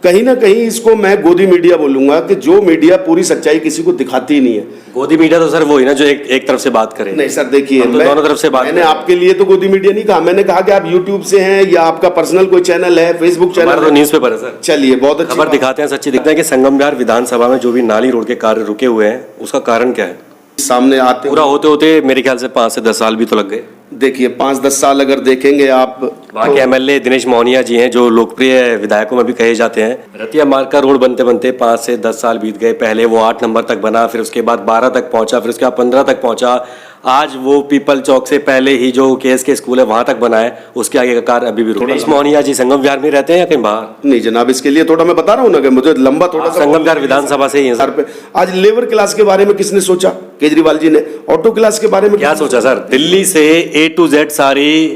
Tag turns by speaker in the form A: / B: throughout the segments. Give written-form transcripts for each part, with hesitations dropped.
A: कहीं ना कहीं इसको मैं गोदी मीडिया बोलूंगा कि जो मीडिया पूरी सच्चाई किसी को दिखाती ही नहीं है।
B: गोदी मीडिया तो सर वो ही ना जो एक तरफ से बात करे।
A: नहीं सर, देखिए
B: तो दोनों तरफ से बात
A: मैंने आपके लिए तो गोदी मीडिया नहीं कहा, मैंने कहा कि आप यूट्यूब से हैं या आपका पर्सनल कोई चैनल है, फेसबुक चैनल
B: तो न्यूज पेपर है सर।
A: चलिए बहुत अच्छी
B: खबर दिखाते हैं, सच्ची दिखता है कि संगम विहार विधानसभा में जो भी नाली रोड के कार्य रुके हुए हैं उसका कारण क्या है?
A: सामने आते
B: पूरा होते होते मेरे ख्याल से 5 से 10 साल भी तो लग गए।
A: देखिए 5-10 साल अगर देखेंगे आप,
B: वहाँ के एमएलए दिनेश मोहनिया जी हैं जो लोकप्रिय विधायकों में भी कहे जाते हैं। रतिया मार्ग का रोड बनते बनते 5 से 10 साल बीत गए। पहले वो 8 नंबर तक बना, फिर उसके बाद 12 तक पहुंचा, फिर उसके बाद 15 तक पहुंचा। आज वो पीपल चौक से पहले ही जो KSK स्कूल है वहां तक बना है, उसके आगे का कार्य अभी भी रुका। दिनेश मोहनिया जी संगम विहार में रहते हैं या कहीं बाहर?
A: नहीं जनाब, इसके लिए थोड़ा मैं बता रहा हूँ ना कि मुझे लंबा थोड़ा सा
B: संगम विहार विधानसभा से ही है सर।
A: आज लेबर क्लास के बारे में किसने सोचा? केजरीवाल जी ने। ऑटो क्लास के बारे में
B: क्या सोचा सर? दिल्ली से A to Z सारी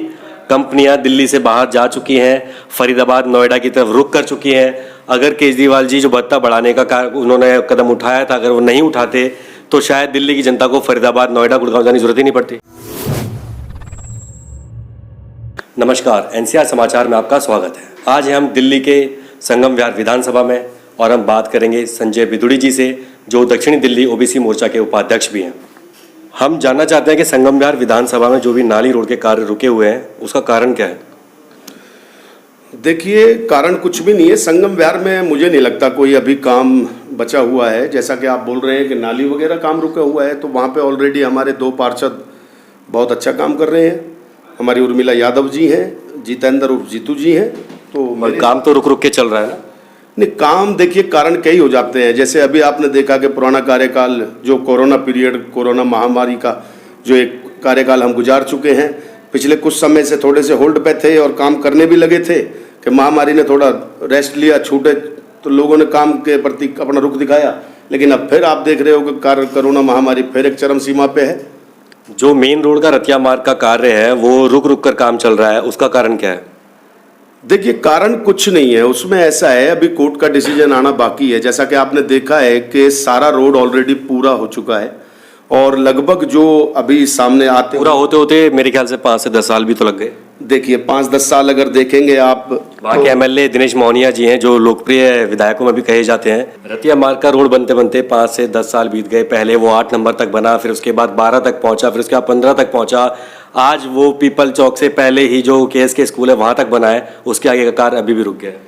B: कंपनियां दिल्ली से बाहर जा चुकी हैं, फरीदाबाद नोएडा की तरफ रुख कर चुकी हैं। अगर केजरीवाल जी जो भत्ता बढ़ाने का उन्होंने कदम उठाया था, अगर वो नहीं उठाते तो शायद दिल्ली की जनता को फरीदाबाद नोएडा गुड़गांव जाने की जरूरत ही नहीं पड़ती। नमस्कार, NCR समाचार में आपका स्वागत है। आज हम दिल्ली के संगम विहार विधानसभा में और हम बात करेंगे संजय बिदुड़ी जी से, जो दक्षिणी दिल्ली OBC मोर्चा के उपाध्यक्ष भी हैं। हम जानना चाहते हैं कि संगम विहार विधानसभा में जो भी नाली रोड के कार्य रुके हुए हैं उसका कारण क्या है?
A: देखिए कारण कुछ भी नहीं है। संगम विहार में मुझे नहीं लगता कोई अभी काम बचा हुआ है। जैसा कि आप बोल रहे हैं कि नाली वगैरह काम रुका हुआ है, तो वहाँ पे ऑलरेडी हमारे 2 पार्षद बहुत अच्छा काम कर रहे हैं। हमारी उर्मिला यादव जी हैं, जितेंद्र उर्फ जीतू जी हैं। तो
B: काम तो रुक रुक के चल रहा है ना?
A: नहीं, काम देखिए कारण कई हो जाते हैं। जैसे अभी आपने देखा कि पुराना कार्यकाल जो कोरोना पीरियड, कोरोना महामारी का जो एक कार्यकाल हम गुजार चुके हैं, पिछले कुछ समय से थोड़े से होल्ड पे थे और काम करने भी लगे थे कि महामारी ने थोड़ा रेस्ट लिया, छूटे तो लोगों ने काम के प्रति अपना रुख दिखाया। लेकिन अब फिर आप देख रहे हो कि कोरोना महामारी फिर एक चरम सीमा पे है।
B: जो मेन रोड का रतिया मार्ग का कार्य है वो रुक रुक कर काम चल रहा है, उसका कारण क्या है?
A: देखिए कारण कुछ नहीं है, उसमें ऐसा है अभी कोर्ट का डिसीजन आना बाकी है। जैसा कि आपने देखा है कि सारा रोड ऑलरेडी पूरा हो चुका है और लगभग जो अभी सामने आते
B: पूरा होते होते मेरे ख्याल से 5 से 10 साल भी तो लग गए।
A: देखिए 5-10 साल अगर देखेंगे आप,
B: वहाँ के एमएलए दिनेश मोहनिया जी हैं जो लोकप्रिय विधायकों में भी कहे जाते हैं। रतिया मार्ग का रोड बनते बनते 5 से 10 साल बीत गए। पहले वो 8 नंबर तक बना, फिर उसके बाद 12 तक पहुंचा, फिर उसके बाद 15 तक पहुंचा। आज वो पीपल चौक से पहले ही जो KSK स्कूल है वहां तक बना है, उसके आगे का कार्य अभी भी रुक गया है।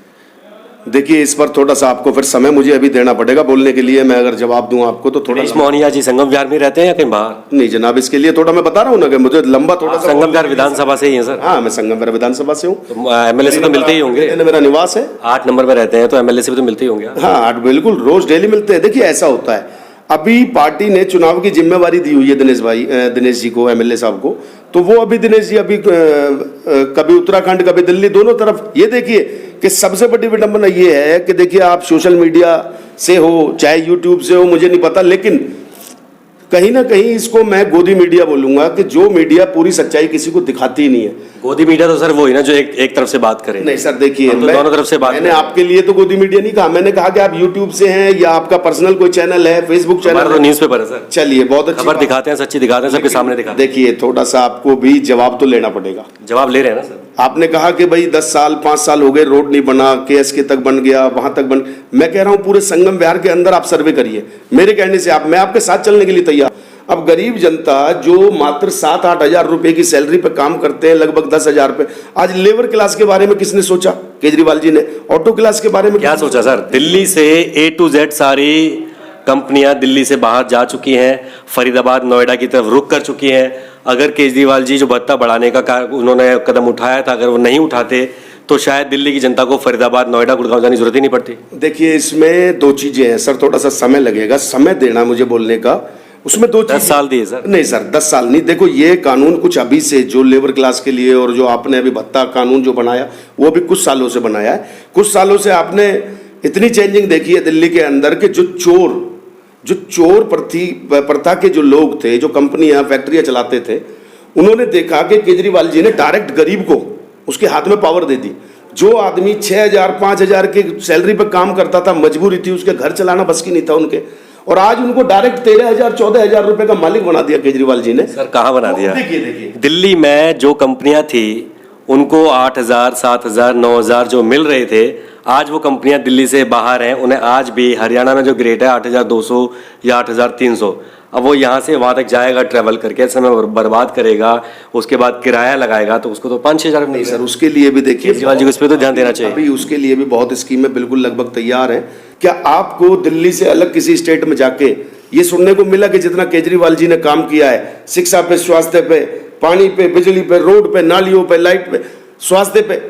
A: देखिए इस पर थोड़ा सा आपको फिर समय मुझे अभी देना पड़ेगा बोलने के लिए। मैं अगर जवाब दूं आपको तो थोड़ा।
B: दिनेश मोहनिया जी संगम विहार में रहते हैं या कहीं बाहर?
A: नहीं जनाब, इसके लिए थोड़ा मैं बता रहा हूँ ना कि मुझे लंबा थोड़ा सा।
B: संगम विहार विधानसभा से ही है सर?
A: हाँ, मैं संगम विहार विधानसभा से हूँ।
B: तो एमएलए से तो मिलते ही होंगे?
A: मेरा निवास है।
B: 8 नंबर में रहते हैं तो एमएलए से भी तो मिलते ही होंगे।
A: हाँ बिल्कुल, रोज डेली मिलते हैं। देखिए ऐसा होता है, अभी पार्टी ने चुनाव की जिम्मेवारी दी हुई है दिनेश जी को, एमएलए साहब को। तो वो अभी दिनेश जी अभी कभी उत्तराखंड कभी दिल्ली, दोनों तरफ। ये देखिए कि सबसे बड़ी विडंबना ये है कि देखिए आप सोशल मीडिया से हो चाहे यूट्यूब से हो, मुझे नहीं पता, लेकिन कहीं ना कहीं इसको मैं गोदी मीडिया बोलूंगा कि जो मीडिया पूरी सच्चाई किसी को दिखाती ही नहीं है।
B: गोदी मीडिया तो सर वो ही ना जो एक तरफ से बात करे।
A: नहीं सर, देखिए
B: तो दोनों तरफ से बात।
A: मैंने आपके लिए तो गोदी मीडिया नहीं कहा, मैंने कहा कि आप यूट्यूब से हैं या आपका पर्सनल कोई चैनल है, फेसबुक चैनल
B: तो न्यूज पेपर है सर।
A: चलिए बहुत अच्छी
B: खबर दिखाते हैं, सच्ची दिखाते हैं, सबके सामने दिखाते हैं।
A: देखिए थोड़ा सा आपको भी जवाब तो लेना पड़ेगा।
B: जवाब ले रहे हैं ना सर?
A: आपने कहा कि भाई 10 साल 5 साल हो गए, रोड नहीं बना, KSK तक बन गया, वहां तक बन। मैं कह रहा हूं पूरे संगम विहार के अंदर आप सर्वे करिए मेरे कहने से। मैं आपके साथ चलने के लिए तैयार। अब गरीब जनता जो मात्र 7-8 हजार रुपए की सैलरी पे काम करते हैं, लगभग 10 हजार पे। आज लेबर क्लास के बारे में किसने सोचा? केजरीवाल जी ने। ऑटो क्लास के बारे में
B: क्या सोचा सर? दिल्ली से A to Z सारी कंपनियां दिल्ली से बाहर जा चुकी हैं, फरीदाबाद नोएडा की तरफ रुख कर चुकी हैं। अगर केजरीवाल जी जो भत्ता बढ़ाने का उन्होंने कदम उठाया था, अगर वो नहीं उठाते तो शायद दिल्ली की जनता को फरीदाबाद नोएडा गुड़गांव जाने की जरूरत ही नहीं पड़ती।
A: देखिए इसमें 2 चीजें हैं सर, थोड़ा सा समय लगेगा, समय देना मुझे बोलने का। उसमें 2
B: 10 साल दिए सर?
A: नहीं सर, 10 साल नहीं। देखो ये कानून कुछ अभी से जो लेबर क्लास के लिए और जो आपने अभी भत्ता कानून जो बनाया वो भी कुछ सालों से बनाया है। कुछ सालों से आपने इतनी चेंजिंग देखी है दिल्ली के अंदर कि जो चोर प्रथा के जो लोग थे, जो कंपनियां फैक्ट्रियां चलाते थे, उन्होंने देखा कि केजरीवाल जी ने डायरेक्ट गरीब को उसके हाथ में पावर दे दी। जो आदमी 6,000 5,000 की सैलरी पे काम करता था, मजबूरी थी, उसके घर चलाना बस की नहीं था उनके, और आज उनको डायरेक्ट 13,000 14,000 रुपए का मालिक बना दिया केजरीवाल जी ने।
B: सर कहाँ बना दिया?
A: देखिए
B: दिल्ली में जो कंपनियां थी उनको 8,000 7,000 9,000 जो मिल रहे थे, आज वो कंपनियां दिल्ली से बाहर हैं, उन्हें आज भी हरियाणा में जो ग्रेड है 8,200 या 8,300, अब वो यहाँ से वहाँ तक जाएगा ट्रैवल करके, समय बर्बाद करेगा, उसके बाद किराया लगाएगा, तो उसको तो 5-6 हज़ार
A: नहीं सर, उसके लिए भी देखिए
B: केजरीवाल जी को इस पर तो ध्यान देना चाहिए।
A: अभी उसके लिए भी बहुत स्कीमें बिल्कुल लगभग तैयार हैं। क्या आपको दिल्ली से अलग किसी स्टेट में जाके ये सुनने को मिला कि जितना केजरीवाल जी ने काम किया है शिक्षा पे, स्वास्थ्य पे, पानी पे, बिजली पे, रोड पे, नालियों पे, लाइट पे, स्वास्थ्य पे,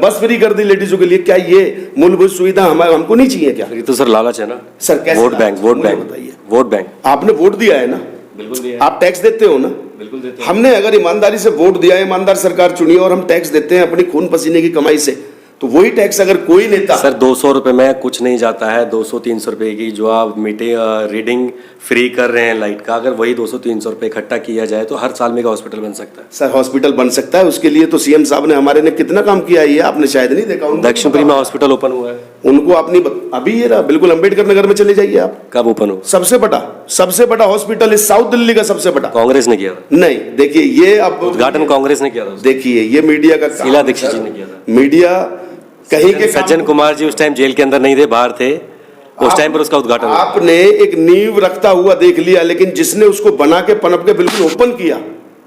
A: बस फ्री कर दी लेडीजों के लिए, क्या ये मूलभूत सुविधा हमको नहीं चाहिए क्या?
B: ये तो सर लालच है ना
A: सर, कैसे
B: वोट बैंक, वोट बैंक
A: बताइए।
B: वोट बैंक
A: आपने वोट दिया है ना,
B: बिल्कुल दिया,
A: आप टैक्स देते हो ना,
B: बिल्कुल देते हैं।
A: हमने अगर ईमानदारी से वोट दिया है, ईमानदार सरकार चुनी और हम टैक्स देते हैं अपनी खून पसीने की कमाई से, तो वही टैक्स अगर कोई नेता
B: सर 200 रुपये में कुछ नहीं जाता है। 200-300 रुपये की जो आप रीडिंग फ्री कर रहे हैं लाइट का, अगर वही 200-300 रुपये इकट्ठा किया जाए तो हर साल में एक हॉस्पिटल बन सकता है।
A: सर हॉस्पिटल बन सकता है, उसके लिए तो सीएम साहब ने हमारे ने कितना काम किया है, ये आपने शायद नहीं देखा।
B: दक्षिणपुरी में हॉस्पिटल ओपन हुआ है,
A: उनको अपनी अभी ये रहा, बिल्कुल अंबेडकर नगर में चले जाइए आप,
B: कब ओपन हुआ?
A: सबसे बड़ा हॉस्पिटल इस साउथ दिल्ली का सबसे बड़ा।
B: कांग्रेस ने किया था?
A: नहीं, देखिए ये अब
B: उद्घाटन कांग्रेस ने किया था।
A: देखिए ये मीडिया का काम
B: शीला दीक्षित जी ने किया था।
A: मीडिया कहीं के
B: सज्जन कुमार जी उस टाइम जेल के अंदर नहीं थे, बाहर थे, उस टाइम पर उसका उद्घाटन हुआ।
A: आपने एक नींव रखता हुआ देख लिया, लेकिन जिसने उसको बना के पनप के बिल्कुल ओपन किया,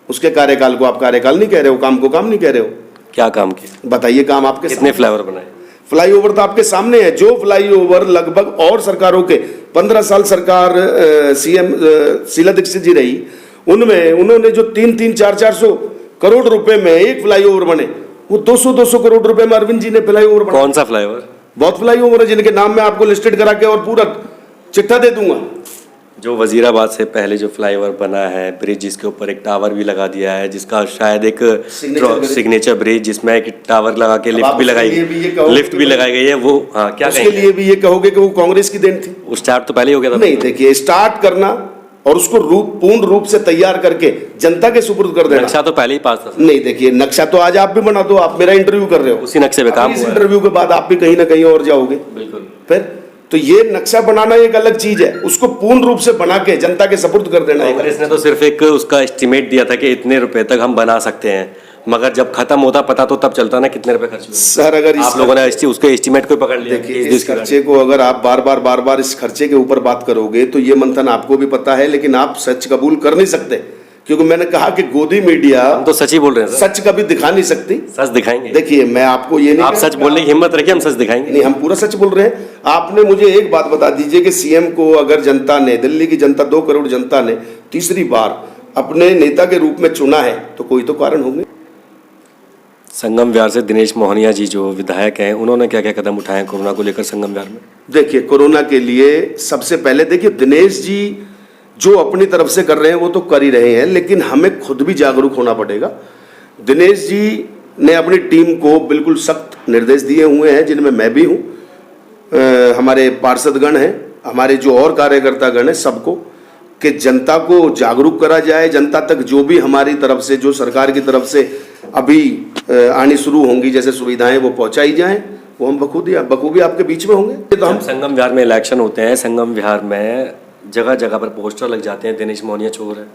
A: उसके कार्यकाल को आप कार्यकाल नहीं कह रहे हो, काम को काम नहीं कह रहे हो।
B: क्या काम किया
A: बताइए काम आपके
B: कितने फ्लाईओवर बनाए?
A: फ्लाईओवर तो आपके सामने है, जो फ्लाईओवर लगभग और सरकारों के 15 साल सरकार सीएम शीला दीक्षित जी रही, उनमें उन्होंने जो 300 400 करोड़ रुपए में एक फ्लाईओवर बने, वो 200 करोड़ रुपए में अरविंद जी ने फ्लाईओवर बनाया।
B: कौन सा फ्लाईओवर?
A: बहुत फ्लाईओवर है जिनके नाम में आपको लिस्टेड करा के और पूरा चिट्ठा दे दूंगा।
B: जो वजीराबाद से पहले जो फ्लाईओवर बना है, ब्रिज जिसके ऊपर एक टावर भी लगा दिया है, जिसका शायद एक सिग्नेचर ब्रिज जिसमें एक टावर लगा के लिफ्ट भी लगाई गई है, वो हाँ क्या
A: उसके लिए भी ये कहोगे कि वो कांग्रेस की देन थी?
B: वो स्टार्ट तो पहले ही हो गया था।
A: नहीं, देखिए स्टार्ट करना और उसको पूर्ण रूप से तैयार करके जनता के सुपुर्द कर देना,
B: नक्शा तो पहले ही पास था।
A: नहीं, देखिए नक्शा तो आज आप भी बना दो, आप मेरा इंटरव्यू कर रहे हो,
B: उसी नक्शे पे काम हुआ है।
A: इंटरव्यू के बाद आप भी कहीं ना कहीं और जाओगे,
B: बिल्कुल।
A: फिर तो ये नक्शा बनाना एक अलग चीज है, उसको पूर्ण रूप से बना के जनता के सपुर्द कर देना।
B: कांग्रेस ने तो सिर्फ एक उसका एस्टिमेट दिया था कि इतने रुपए तक हम बना सकते हैं, मगर जब खत्म होता पता तो तब चलता ना कितने रुपए खर्च हुए।
A: सर अगर
B: आप लोगों ने उसके एस्टिमेट को पकड़ लिया।
A: देखिए इस खर्चे को अगर आप बार बार इस खर्चे के ऊपर बात करोगे तो ये मंथन आपको भी पता है, लेकिन आप सच कबूल कर नहीं सकते, क्योंकि मैंने कहा कि गोदी मीडिया
B: हम तो सच ही बोल रहे हैं,
A: सच कभी दिखा नहीं सकती।
B: सच दिखाएंगे।
A: देखिए मैं आपको ये नहीं,
B: आप सच बोलने की हिम्मत रखिए, हम सच दिखाएंगे।
A: नहीं, हम पूरा सच बोल रहे हैं। आपने मुझे एक बात बता दीजिए कि सीएम को अगर जनता ने, दिल्ली की जनता 2 करोड़ जनता ने तीसरी बार अपने नेता के रूप में चुना है, तो कोई तो कारण होंगे।
B: संगम विहार से दिनेश मोहनिया जी जो विधायक हैं, उन्होंने क्या क्या कदम उठाए कोरोना को लेकर संगम विहार में?
A: देखिए कोरोना के लिए सबसे पहले देखिए दिनेश जी जो अपनी तरफ से कर रहे हैं वो तो कर ही रहे हैं, लेकिन हमें खुद भी जागरूक होना पड़ेगा। दिनेश जी ने अपनी टीम को बिल्कुल सख्त निर्देश दिए हुए हैं, जिनमें मैं भी हूँ, हमारे पार्षदगण हैं, हमारे जो और कार्यकर्तागण हैं, सबको कि जनता को जागरूक करा जाए। जनता तक जो भी हमारी तरफ से, जो सरकार की तरफ से अभी आनी शुरू होंगी जैसे सुविधाएं, वो पहुंचाई जाएं, वो हम बखूबी आपके बीच में होंगे। तो हम
B: संगम विहार में इलेक्शन होते हैं, संगम विहार में जगह जगह पर पोस्टर लग जाते हैं, दिनेश मोहनिया चोर है।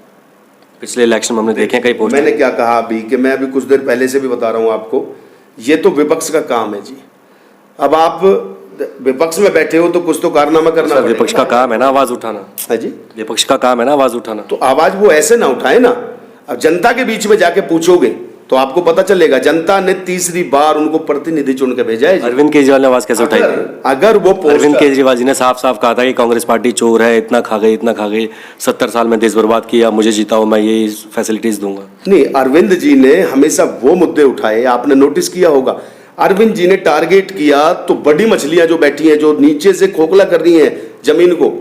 B: पिछले इलेक्शन में हमने देखे कई पोस्टर।
A: मैंने क्या कहा अभी कि मैं अभी कुछ देर पहले से भी बता रहा हूँ आपको, ये तो विपक्ष का काम है जी। अब आप विपक्ष में बैठे हो तो कुछ तो कारनामा करना पड़ेगा।
B: विपक्ष का काम है ना आवाज उठाना।
A: है जी,
B: विपक्ष का काम है ना आवाज उठाना।
A: तो आवाज वो ऐसे ना उठाए ना। अब जनता के बीच में जाके पूछोगे तो आपको पता चलेगा, जनता ने तीसरी बार उनको प्रतिनिधि चुन के भेजा है।
B: अरविंद केजरीवाल ने आवाज कैसे उठाई?
A: अगर वो
B: अरविंद केजरीवाल जी ने साफ साफ कहा था कि कांग्रेस पार्टी चोर है, इतना खा गई, 70 साल में देश बर्बाद किया, मुझे जीताओ, मैं यही फैसिलिटीज दूंगा।
A: नहीं, अरविंद जी ने हमेशा वो मुद्दे उठाए, आपने नोटिस किया होगा। अरविंद जी ने टारगेट किया तो बड़ी मछलियां जो बैठी हैं, जो नीचे से खोखला कर रही हैं जमीन को,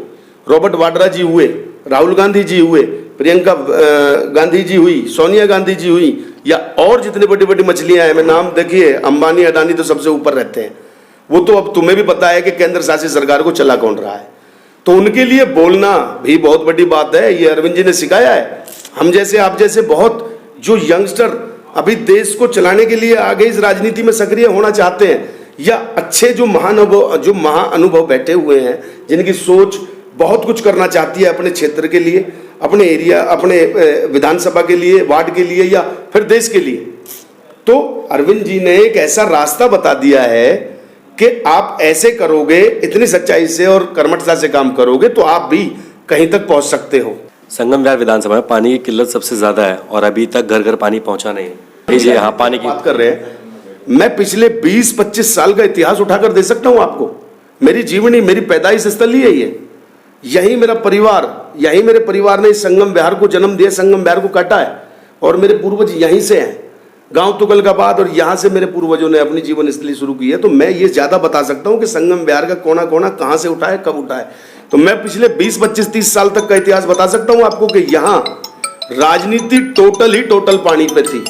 A: रॉबर्ट वाड्रा जी हुए, राहुल गांधी जी हुए, प्रियंका गांधी जी हुई, सोनिया गांधी जी हुई, या और जितनी बड़ी बड़ी मछलियां हैं, मैं नाम देखिए, अंबानी अडानी तो सबसे ऊपर रहते हैं। वो तो अब तुम्हें भी पता है कि केंद्र शासित सरकार को चला कौन रहा है, तो उनके लिए बोलना भी बहुत बड़ी बात है। ये अरविंद जी ने सिखाया है। हम जैसे, आप जैसे बहुत जो यंगस्टर अभी देश को चलाने के लिए आगे इस राजनीति में सक्रिय होना चाहते हैं, या अच्छे जो महाअनुभव बैठे हुए हैं, जिनकी सोच बहुत कुछ करना चाहती है अपने क्षेत्र के लिए, अपने एरिया, अपने विधानसभा के लिए, वार्ड के लिए, या फिर देश के लिए, तो अरविंद जी ने एक ऐसा रास्ता बता दिया है कि आप ऐसे करोगे, इतनी सच्चाई से और कर्मठता से काम करोगे तो आप भी कहीं तक पहुंच सकते हो।
B: संगम विहार विधानसभा में पानी की किल्लत सबसे ज्यादा है और अभी तक घर घर पानी पहुंचा नहीं है। जी हाँ, पानी की
A: बात कर रहे हैं। मैं पिछले 20-25 साल का इतिहास उठाकर दे सकता हूं आपको। मेरी जीवनी, मेरी पैदाइश स्थल ही है ये। यही मेरा परिवार, यही मेरे परिवार ने इस संगम विहार को जन्म दिया, संगम विहार को काटा है और मेरे पूर्वज यहीं से हैं, गांव तुगलकाबाद, और यहां से मेरे पूर्वजों ने अपनी जीवन स्थली शुरू की है। तो मैं ये ज्यादा बता सकता हूं कि संगम विहार का कोना कोना कहां से उठा है, कब उठा है। तो मैं पिछले 20-25-30 साल तक का इतिहास बता सकता हूं आपको कि यहां राजनीति टोटल पानी पे थी।